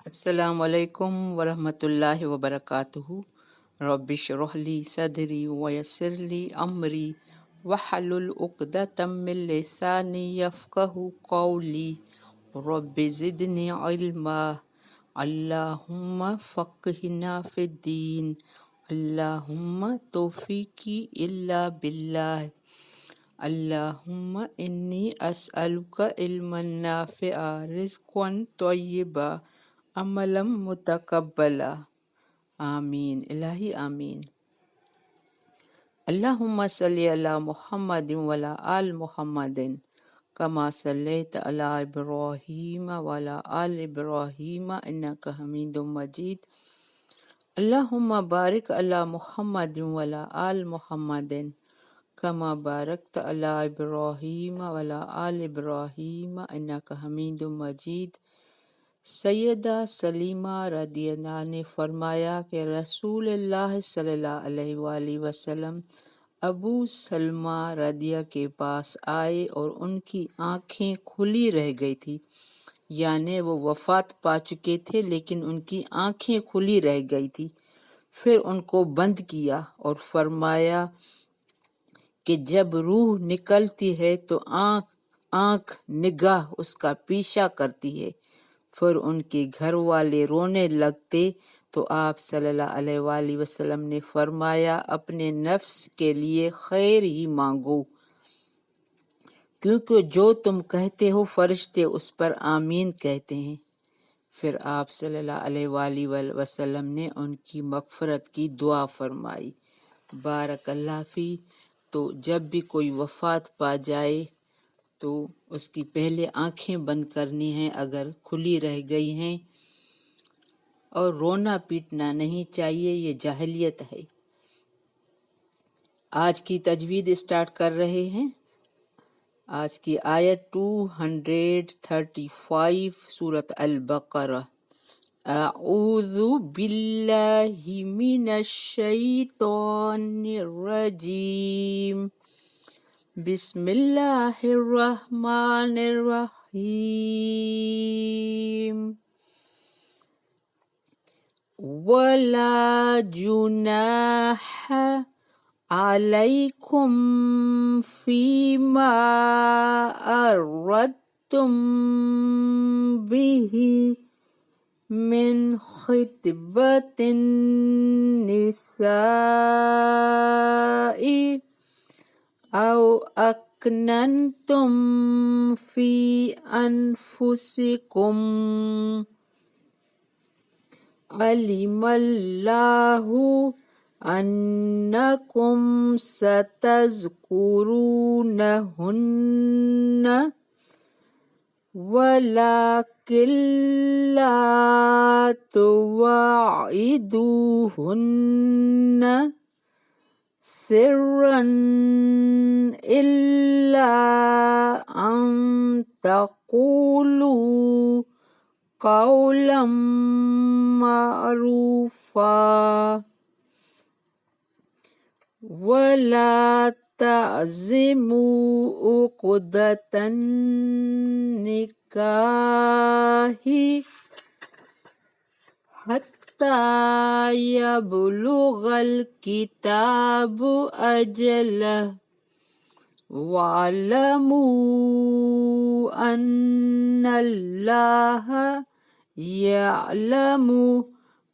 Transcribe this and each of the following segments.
السلام علیکم ورحمۃ اللہ وبرکاتہ۔ رب اشرح لی صدری ویسر لی امری واحلل عقدۃ من لسانی یفقہوا قولی۔ رب زدنی علما، اللہم فقہنا فی الدین، اللہم توفیقی الا باللہ، اللہم انی اسألک علما نافعا، رزقا طیبا، عملا متقبلا۔ آمین الہی آمین۔ اللہم صلی علی محمد وعلی آل محمد کما صلیت علی ابراہیم وعلی آل ابراہیم انک حمید مجید۔ اللہم بارک علی محمد وعلی آل محمد کما بارکت علی ابراہیم وعلی آل ابراہیم انک حمید مجید۔ سیدہ سلیمہ رضی اللہ عنہ نے فرمایا کہ رسول اللہ صلی اللہ علیہ وآلہ وسلم ابو سلمہ رضیہ کے پاس آئے اور ان کی آنکھیں کھلی رہ گئی تھی، یعنی وہ وفات پا چکے تھے لیکن ان کی آنکھیں کھلی رہ گئی تھی۔ پھر ان کو بند کیا اور فرمایا کہ جب روح نکلتی ہے تو آنکھ نگاہ اس کا پیچھا کرتی ہے۔ پھر ان کے گھر والے رونے لگتے تو آپ صلی اللہ علیہ وآلہ وسلم نے فرمایا اپنے نفس کے لیے خیر ہی مانگو، کیونکہ جو تم کہتے ہو فرشتے اس پر آمین کہتے ہیں۔ پھر آپ صلی اللہ علیہ وآلہ وسلم نے ان کی مغفرت کی دعا فرمائی۔ بارک اللہ فی۔ تو جب بھی کوئی وفات پا جائے تو اس کی پہلے آنکھیں بند کرنی ہیں اگر کھلی رہ گئی ہیں، اور رونا پیٹنا نہیں چاہیے، یہ جاہلیت ہے۔ آج کی تجوید اسٹارٹ کر رہے ہیں۔ آج کی آیت 235 سورۃ البقرہ۔ اعوذ باللہ من الشیطان الرجیم، بسم اللہ الرحمن الرحیم۔ ولا جناح علیکم فیما أردتم به من خطبۃ النساء او اکننتم فی انفسکم، علم اللہ انکم ستذکرونہن ولیکن لا تواعدوہن سرا الا ان تقولوا قولا معروفا ولا تعزموا عقدة النکاح حتى يبلغ الكتاب أجله واعلموا أن الله يعلم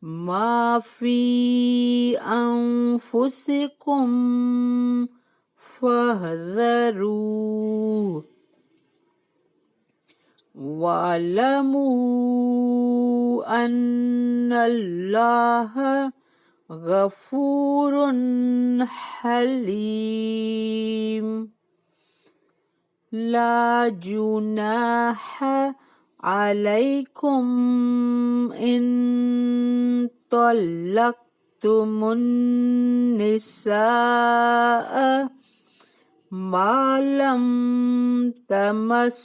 ما في أنفسكم فاحذروه واعلموا أن الله غفور حليم۔ لا جناح علیکم ان طلقتم النساء ما لم تمسوهن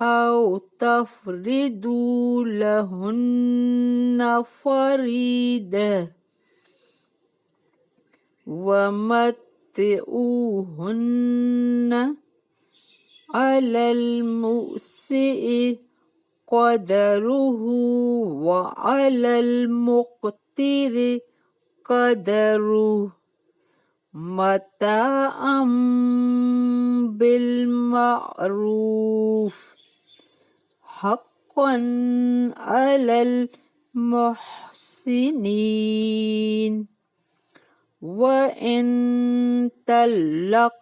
او تفرضوا لهن فریضة ومتعوهن على الموسع قدره وعلى المقتر قدره متاعا بالمعروف حقا على المحسنين وإن طلقتموهن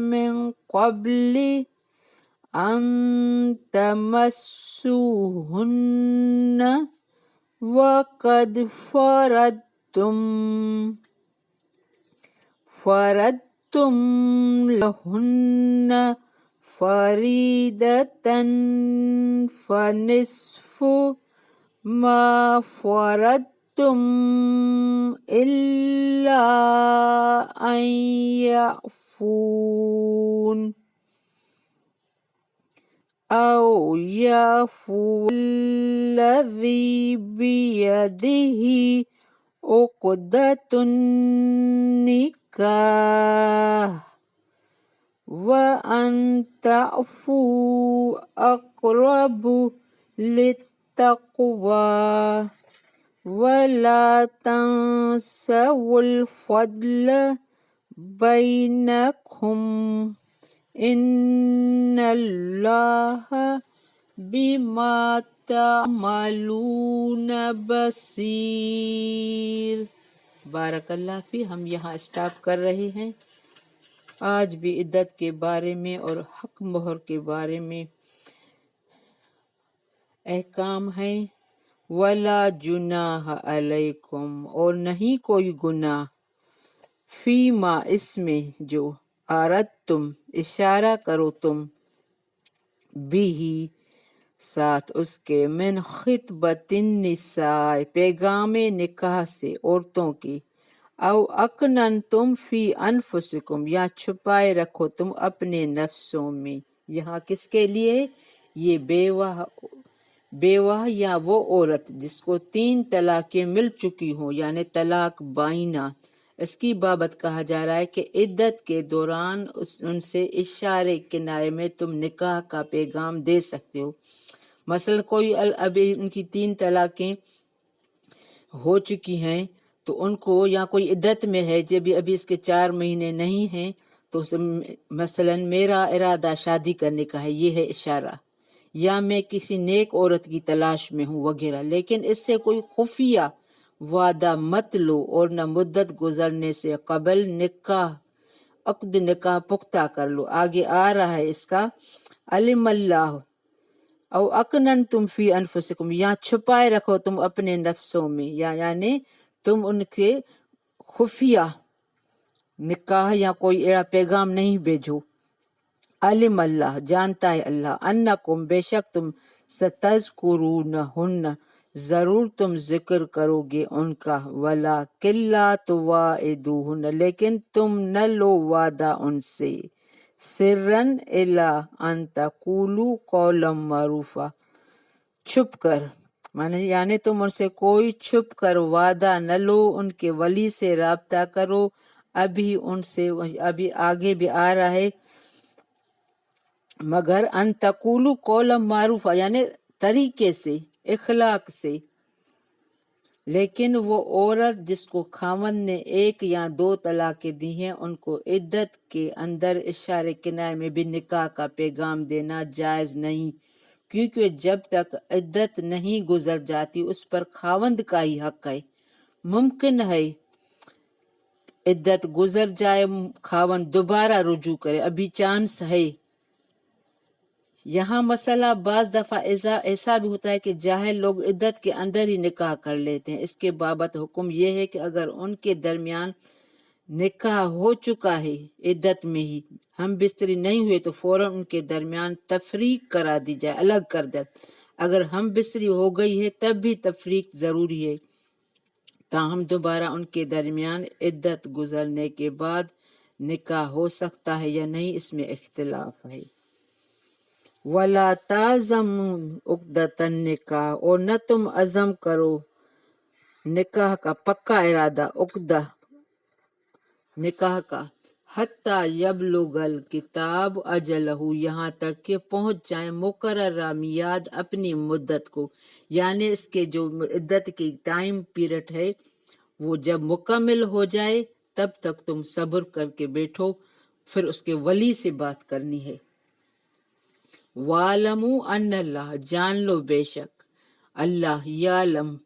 من قبل أن تمسوهن وقد فرضتم لهن فريدة فنصف ما فرضتم إلا أن يعفون أو يعفو الذي بيده عقدة النكاح وأن تعفوا أقرب للتقوى ولا تنسوا الفضل بينكم إن الله بما تعملون بصیر۔ بارک اللہ فی۔ ہم یہاں اسٹاپ کر رہے ہیں۔ آج بھی عدت کے بارے میں اور حق مہر کے بارے میں احکام ہیں۔ ولا جناح علیکم، اور نہیں کوئی گناہ، فیما، اس میں، جو اردتم، اشارہ کرو تم، بھی، ساتھ اس کے، من خطبۃ النساء، پیغام نکاح سے، عورتوں کی، او اکننتم فی انفسکم، یا چھپائے رکھو تم اپنے نفسوں میں۔ یہاں کس کے لیے؟ یہ بیوہ یا وہ عورت جس کو 3 طلاقیں مل چکی ہوں، یعنی طلاق بائنہ، اس کی بابت کہا جا رہا ہے کہ عدت کے دوران ان سے اشارے کنائے میں تم نکاح کا پیغام دے سکتے ہو۔ مثلا کوئی ابھی ان کی 3 طلاقیں ہو چکی ہیں تو ان کو، یا کوئی عدت میں ہے جب ابھی اس کے 4 مہینے نہیں ہیں، تو مثلا میرا ارادہ شادی کرنے کا ہے، یہ ہے اشارہ، یا میں کسی نیک عورت کی تلاش میں ہوں وغیرہ، لیکن اس سے کوئی خفیہ وعدہ مت لو، اور نہ مدت گزرنے سے قبل عقد نکاح پختہ کر لو۔ آگے آ رہا ہے اس کا، علم اللہ، او اکننتم فی انفسکم، یا چھپائے رکھو تم اپنے نفسوں میں، یعنی تم ان کے خفیہ نکاح یا کوئی ایڑا پیغام نہیں بھیجو۔ علم اللہ، جانتا ہے اللہ، انکم، بے شک تم، ستذکرونہن، ضرور تم ذکر کرو گے ان کا، ولیکن لا تواعدوہن، لیکن تم نہ لو وعدہ ان سے، سرًا الی ان تقولوا قولا معروفا، چھپ کر، یعنی تم ان سے کوئی چھپ کر وعدہ نہ لو، ان کے ولی سے رابطہ کرو، ابھی ان سے، ابھی آگے بھی آ رہا ہے، مگر ان تقولوا قولا معروفا، یعنی طریقے سے، اخلاق سے۔ لیکن وہ عورت جس کو خاوند نے 1 یا 2 طلاقیں دی ہیں، ان کو عدت کے اندر اشارے کنائے میں بھی نکاح کا پیغام دینا جائز نہیں، کیونکہ جب تک عدت نہیں گزر جاتی اس پر خاوند کا ہی حق ہے۔ ممکن ہے عدت گزر جائے، خاوند دوبارہ رجوع کرے، ابھی چانس ہے۔ یہاں مسئلہ بعض دفعہ ایسا بھی ہوتا ہے کہ جاہل لوگ عدت کے اندر ہی نکاح کر لیتے ہیں۔ اس کے بابت حکم یہ ہے کہ اگر ان کے درمیان نکاح ہو چکا ہے عدت میں ہی، ہم بستری نہیں ہوئے، تو فوراً ان کے درمیان تفریق کرا دی جائے، الگ کر دے۔ اگر ہم بستری ہو گئی ہے تب بھی تفریق ضروری ہے، تاہم دوبارہ ان کے درمیان عدت گزرنے کے بعد نکاح ہو سکتا ہے یا نہیں، اس میں اختلاف ہے۔ وَلَا تَعْزَمُوا عُقْدَةَ النِّکَاحِ، اور نہ تم عزم کرو نکاح کا پکا ارادہ، عقدہ نکاح کا، حتیٰ یبلغ الکتاب اجلہ، یہاں تک کہ پہنچ جائیں مقررہ میعاد اپنی مدت کو، یعنی اس کے جو عدت کی ٹائم پیریڈ ہے وہ جب مکمل ہو جائے تب تک تم صبر کر کے بیٹھو، پھر اس کے ولی سے بات کرنی ہے۔ وَاعْلَمُوا أَنَّ اللَّهَ، جان لو بے شک اللہ، یعلم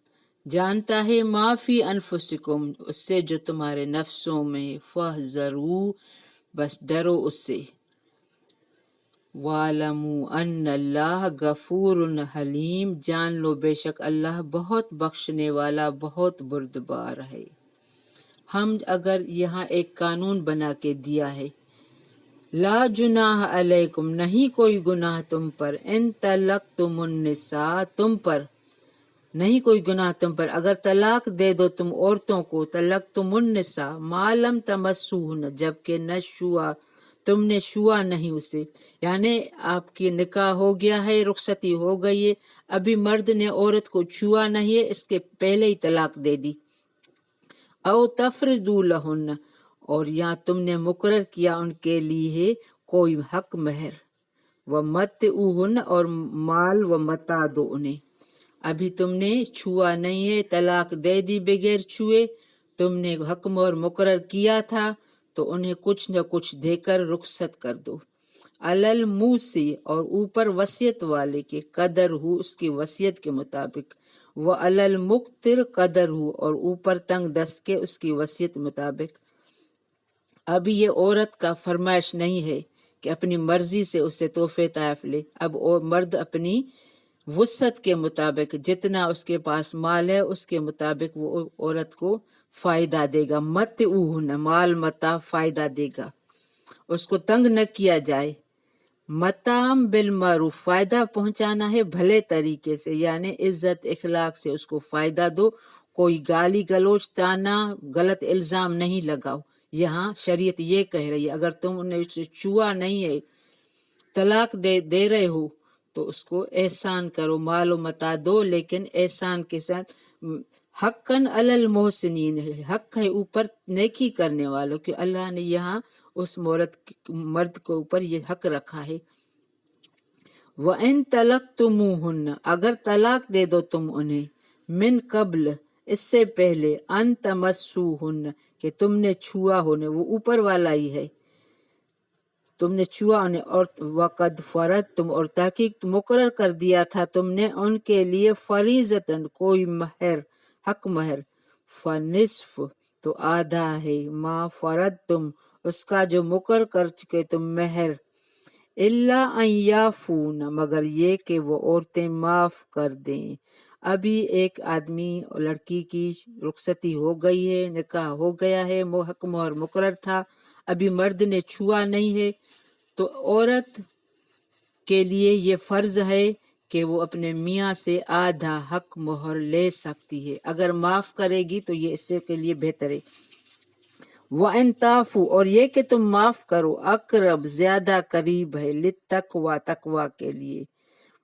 جانتا ہے، ما فی انفسکم، اس سے جو تمہارے نفسوں میں، فاحذروا بس ڈرو اس سے۔ وَاعْلَمُوا أَنَّ اللَّهَ غَفُورٌ حلیم، جان لو بے شک اللہ بہت بخشنے والا، بہت بردبار ہے۔ ہم اگر یہاں ایک قانون بنا کے دیا ہے، لا جناح علیکم، نہیں کوئی گناہ تم پر، ان طلقتم النساء، تم پر نہیں کوئی گناہ تم پر اگر طلاق دے دو تم عورتوں کو، طلقتم النساء ما لم تمسوہن، جبکہ نہ چھوا تم نے چھوا نہیں اسے، یعنی آپ کی نکاح ہو گیا ہے، رخصتی ہو گئی ہے، ابھی مرد نے عورت کو چھوا نہیں ہے، اس کے پہلے ہی طلاق دے دی۔ او تفرضوا لہن، اور یہاں تم نے مقرر کیا ان کے لیے کوئی حق مہر، ومتعوہن، اور مال و متاع دو انہیں، ابھی تم نے چھوا نہیں ہے، طلاق دے دی بغیر چھوئے، تم نے حق مہر مقرر کیا تھا تو انہیں کچھ نہ کچھ دے کر رخصت کر دو۔ علی الموسی، اور اوپر وصیت والے کے، قدر ہو اس کی وصیت کے مطابق، وعلی المقتر قدر ہو، اور اوپر تنگ دست کے اس کی وصیت مطابق۔ ابھی یہ عورت کا فرمائش نہیں ہے کہ اپنی مرضی سے اسے تحفے تحائف لے، اب مرد اپنی وسعت کے مطابق جتنا اس کے پاس مال ہے اس کے مطابق وہ عورت کو فائدہ دے گا، متعوہن، مال متاع فائدہ دے گا، اس کو تنگ نہ کیا جائے۔ متام بالمعروف، فائدہ پہنچانا ہے بھلے طریقے سے، یعنی عزت اخلاق سے اس کو فائدہ دو، کوئی گالی گلوچ تانا غلط الزام نہیں لگاؤ۔ یہاں شریعت یہ کہہ رہی ہے اگر تم نے اسے چھوا نہیں ہے، طلاق دے رہے ہو تو اس کو احسان کرو، مال و متاع دو، لیکن احسان کے ساتھ حقاً علی المحسنین، حق ہے اوپر نیکی کرنے والوں کہ اللہ نے یہاں اس مرد کے اوپر یہ حق رکھا ہے۔ وَإِن طَلَقْتُمُوهُنَّ، اگر طلاق دے دو تم انہیں، من قبل اس سے پہلے، ان تمسوہن کہ تم نے چھوا ہونے، وہ اوپر والا ہی ہے، تم نے چھوا انہیں، اور وقد فرضتم، اور تحقیق مقرر کر دیا تھا تم نے ان کے لیے فریضتاً کوئی مہر، حق مہر، فنصف تو آدھا ہے، ما فرضتم اس کا جو مقرر کر چکے تم مہر، الا ان یعفون مگر یہ کہ وہ عورتیں معاف کر دیں۔ ابھی ایک آدمی اور لڑکی کی رخصتی ہو گئی ہے، نکاح ہو گیا ہے، حق مہر مقرر تھا، ابھی مرد نے چھوا نہیں ہے، تو عورت کے لیے یہ فرض ہے کہ وہ اپنے میاں سے آدھا حق مہر لے سکتی ہے، اگر معاف کرے گی تو یہ اس کے لیے بہتر ہے۔ وَإِن تعفوا، اور یہ کہ تم معاف کرو، اقرب زیادہ قریب ہے، للتقوی تقوی کے لیے،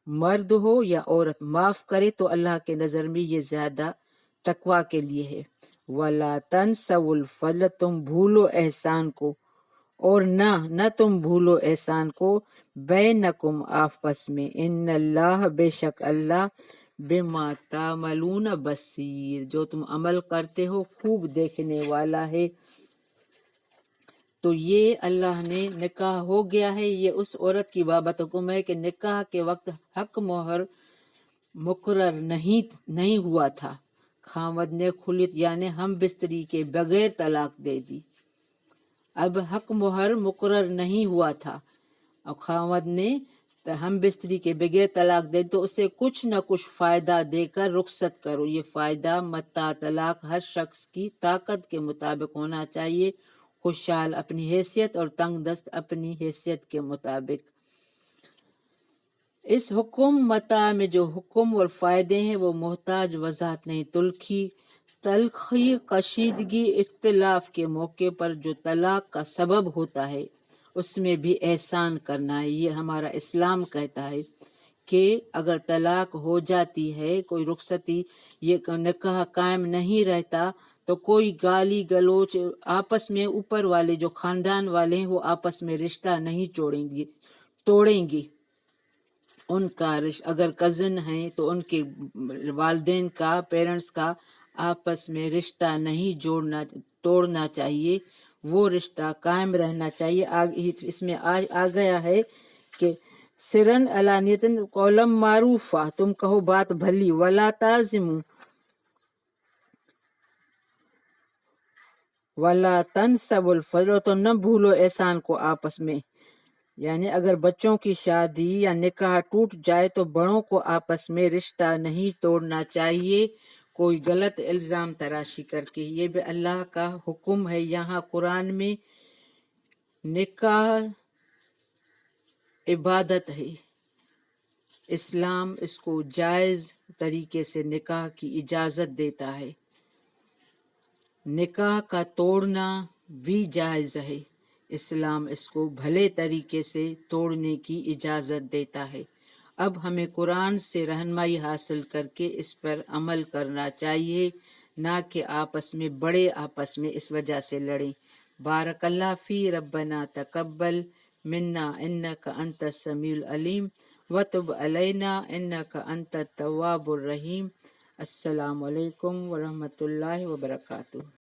مرد ہو یا عورت معاف کرے تو اللہ کے نظر میں یہ زیادہ تقوی کے لیے ہے۔ وَلَا تَنْسَوُا الْفَضْلَ، تم بھولو احسان کو، اور نہ تم بھولو احسان کو، بینکم آپس میں، ان اللہ بے شک اللہ، بما تعملون بصیر جو تم عمل کرتے ہو خوب دیکھنے والا ہے۔ تو یہ اللہ نے نکاح ہو گیا ہے، یہ اس عورت کی بابت حکم ہے کہ نکاح کے وقت حق مہر مقرر نہیں ہوا تھا، خاوند نے خلط یعنی ہم بستری کے بغیر طلاق دے دی، اب حق مہر مقرر نہیں ہوا تھا اور خاوند نے ہم بستری کے بغیر طلاق دے تو اسے کچھ نہ کچھ فائدہ دے کر رخصت کرو۔ یہ فائدہ متاع طلاق ہر شخص کی طاقت کے مطابق ہونا چاہیے، خوشحال اپنی حیثیت اور تنگ دست اپنی حیثیت کے مطابق۔ اس حکم متاع میں جو حکم اور فائدے ہیں وہ محتاج وضاحت نہیں، تلخی کشیدگی اختلاف کے موقع پر جو طلاق کا سبب ہوتا ہے اس میں بھی احسان کرنا ہے۔ یہ ہمارا اسلام کہتا ہے کہ اگر طلاق ہو جاتی ہے، کوئی رخصتی، یہ نکاح قائم نہیں رہتا تو کوئی گالی گلوچ آپس میں، اوپر والے جو خاندان والے ہیں وہ آپس میں رشتہ نہیں توڑیں گے ان کا اگر کزن ہیں تو ان کے والدین کا، پیرنٹس کا آپس میں رشتہ نہیں توڑنا چاہیے، وہ رشتہ قائم رہنا چاہیے۔ اس میں آ گیا ہے کہ سرن علانیتن قولم معروفہ، تم کہو بات بھلی، ولا تعزموا ولا تنسبوا الفضل، تو نہ بھولو احسان کو آپس میں۔ یعنی اگر بچوں کی شادی یا نکاح ٹوٹ جائے تو بڑوں کو آپس میں رشتہ نہیں توڑنا چاہیے کوئی غلط الزام تراشی کر کے۔ یہ بھی اللہ کا حکم ہے یہاں قرآن میں۔ نکاح عبادت ہے، اسلام اس کو جائز طریقے سے نکاح کی اجازت دیتا ہے، نکاح کا توڑنا بھی جائز ہے، اسلام اس کو بھلے طریقے سے توڑنے کی اجازت دیتا ہے۔ اب ہمیں قرآن سے رہنمائی حاصل کر کے اس پر عمل کرنا چاہیے، نہ کہ بڑے آپس میں اس وجہ سے لڑیں۔ بارک اللہ فی، ربنا تقبل منا انک انت السمیع العلیم وتب علینا انک انت التواب الرحیم۔ السلام علیکم ورحمۃ اللہ وبرکاتہ۔